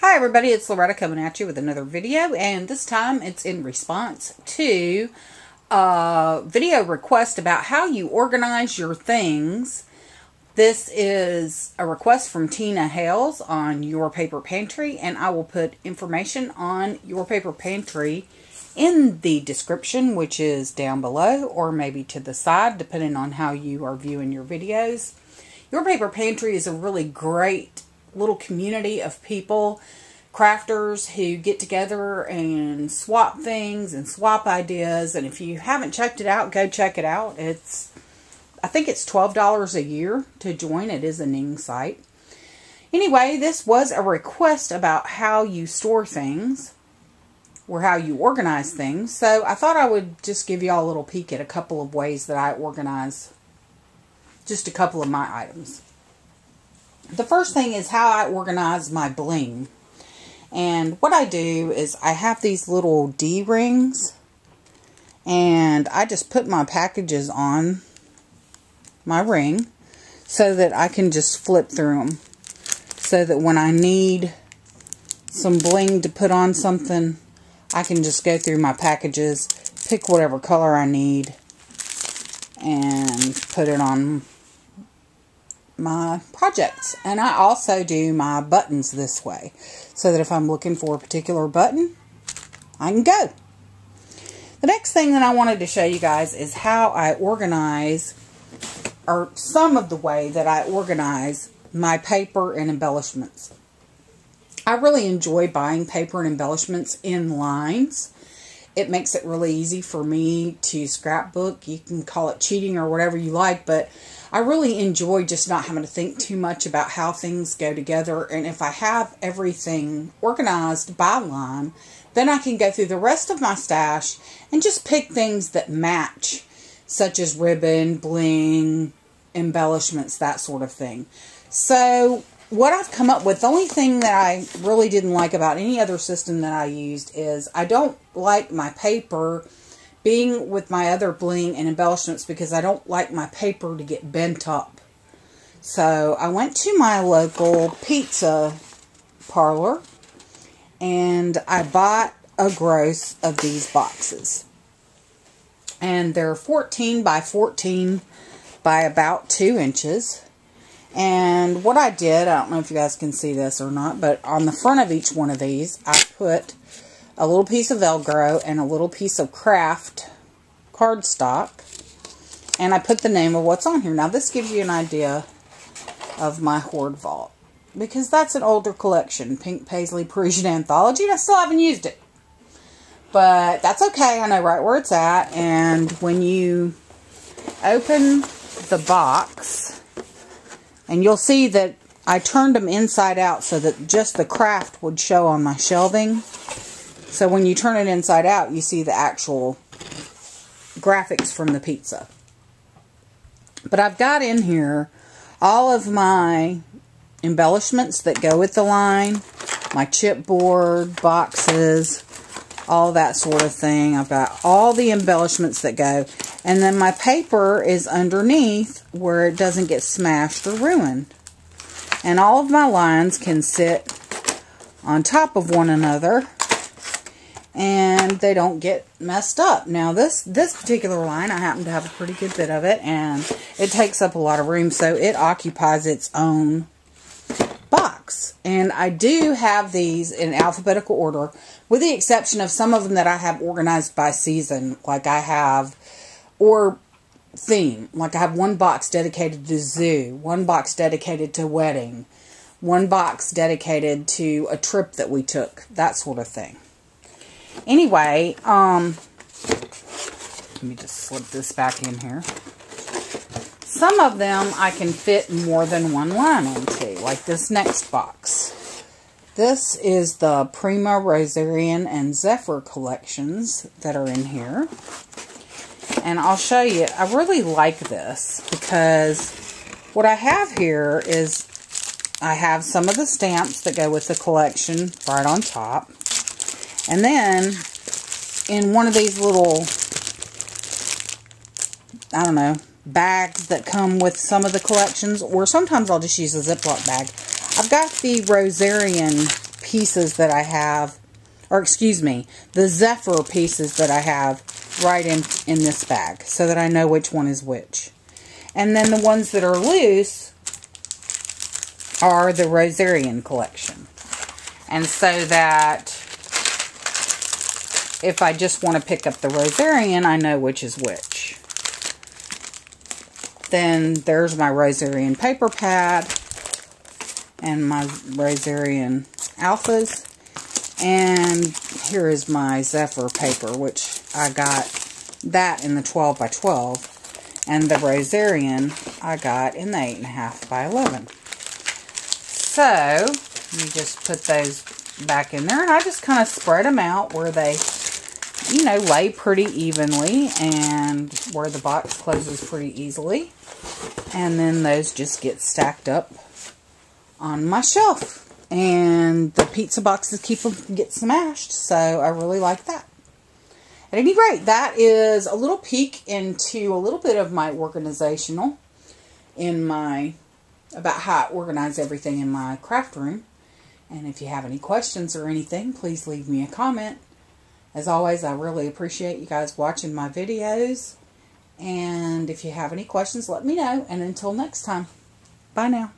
Hi everybody, it's Loretta coming at you with another video, and this time it's in response to a video request about how you organize your things. This is a request from Tina Hales on Your Paper Pantry, and I will put information on Your Paper Pantry in the description, which is down below or maybe to the side, depending on how you are viewing your videos. Your Paper Pantry is a really great little community of people, crafters who get together and swap things and swap ideas. And if you haven't checked it out, go check it out. I think it's $12 a year to join. It is a Ning site. Anyway, this was a request about how you store things or how you organize things. So I thought I would just give you all a little peek at a couple of ways that I organize just a couple of my items. The first thing is how I organize my bling. And what I do is I have these little D rings, and I just put my packages on my ring so that I can just flip through them. So that when I need some bling to put on something, I can just go through my packages, pick whatever color I need, and put it on my projects. And I also do my buttons this way, so that if I'm looking for a particular button, I can go. The next thing that I wanted to show you guys is how I organize, or some of the way that I organize my paper and embellishments. I really enjoy buying paper and embellishments in lines. It makes it really easy for me to scrapbook. You can call it cheating or whatever you like, but I really enjoy just not having to think too much about how things go together. And if I have everything organized by line, then I can go through the rest of my stash and just pick things that match, such as ribbon, bling, embellishments, that sort of thing. So what I've come up with, the only thing that I really didn't like about any other system that I used is I don't like my paper being with my other bling and embellishments because I don't like my paper to get bent up. So I went to my local pizza parlor and I bought a gross of these boxes. And they're 14 by 14 by about 2 inches. And what I did, I don't know if you guys can see this or not, but on the front of each one of these, I put a little piece of Velcro and a little piece of craft cardstock, and I put the name of what's on here. Now this gives you an idea of my hoard vault, because that's an older collection, Pink Paisley Parisian Anthology, and I still haven't used it. But that's okay, I know right where it's at. And when you open the box, and you'll see that I turned them inside out so that just the craft would show on my shelving. So when you turn it inside out, you see the actual graphics from the pizza. But I've got in here all of my embellishments that go with the line, my chipboard, boxes, all that sort of thing. I've got all the embellishments that go. And then my paper is underneath where it doesn't get smashed or ruined. And all of my lines can sit on top of one another, and they don't get messed up. Now this particular line, I happen to have a pretty good bit of it, and it takes up a lot of room, so it occupies its own box. And I do have these in alphabetical order, with the exception of some of them that I have organized by season, like I have, or theme. Like I have one box dedicated to zoo, one box dedicated to wedding, one box dedicated to a trip that we took, that sort of thing. Anyway, let me just slip this back in here. Some of them I can fit more than one line into, like this next box. This is the Prima, Rosarian, and Zephyr collections that are in here. And I'll show you, I really like this because what I have here is I have some of the stamps that go with the collection right on top. And then in one of these little, I don't know, bags that come with some of the collections, or sometimes I'll just use a Ziploc bag. I've got the Rosarian pieces that I have, or excuse me, the Zephyr pieces that I have right in this bag so that I know which one is which. And then the ones that are loose are the Rosarian collection. And so that if I just want to pick up the Rosarian, I know which is which. Then there's my Rosarian paper pad and my Rosarian alphas. And here is my Zephyr paper, which I got that in the 12 by 12. And the Rosarian I got in the 8.5 by 11. So, you just put those back in there. And I just kind of spread them out where they, you know, lay pretty evenly. And where the box closes pretty easily. And then those just get stacked up on my shelf. And the pizza boxes keep them from getting smashed. So I really like that. At any rate, that is a little peek into a little bit of my organizational in my, about how I organize everything in my craft room. And if you have any questions or anything, please leave me a comment. As always, I really appreciate you guys watching my videos. And if you have any questions, let me know. And until next time, bye now.